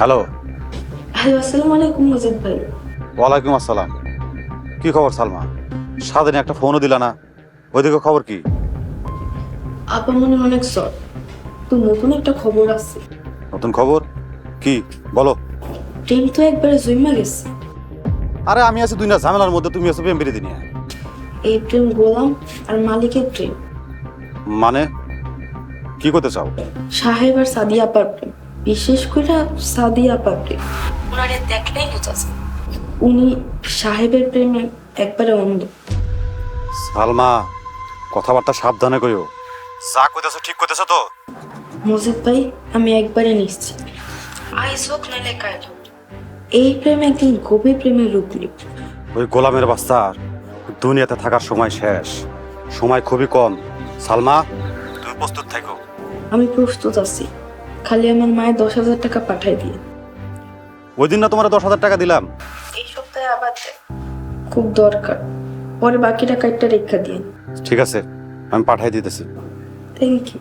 Hello. Hello, আসসালামু আলাইকুম মজিদ ভাই। ওয়ালাইকুম আসসালাম। কি খবর সালমা? সারাদিনে একটা ফোনও দিলা না। ওইদিকে খবর কি? আপা মনে অনেক জ্বর, তো নতুন একটা খবর আছে। নতুন খবর কি বলো? ট্রেন তো একবারে জমা গেছে। আরে আমি আছি দুনিয়া ঝামেলার মধ্যে, তুমি আছো প্রেম বিরতি নিয়ে। এই ট্রেন গোলাম আর মালিকের ট্রেন। মানে কি করতে চাও? সাহেব আর সাদিয়া আপার প্রেম, বিশেষ করে সাদিয়া আপার প্রেম। ওনারে দেখলেই বোঝা যায় উনি সাহেবের প্রেমে একবারে অন্ধ। সালমা, কথাবার্তা সাবধানে কইও। যা কইতেছো ঠিক কইতেছো তো? মজিদ ভাই, আমি একবারে নিশ্চিত, আইজ হোক নাইলে কাল হোক, এই প্রেম একদিন গভীর প্রেমের রূপ নেবে। ওই গোলামের বাস্তার দুনিয়াতে থাকার সময় শেষ, সময় খুবই কম। সালমা, তুমি প্রস্তুত থাকো। আমি প্রস্তুত আছি, খালি আমার মায়ের 10,000 টাকা পাঠাই দিয়ে। ওই দিন না তোমার 10,000 টাকা দিলাম? এই সপ্তাহে আবার দেয়, খুব দরকার, পরে বাকি টাকা একটা রেখা দিয়ে। ঠিক আছে, আমি পাঠাই দিতেছি। Thank you.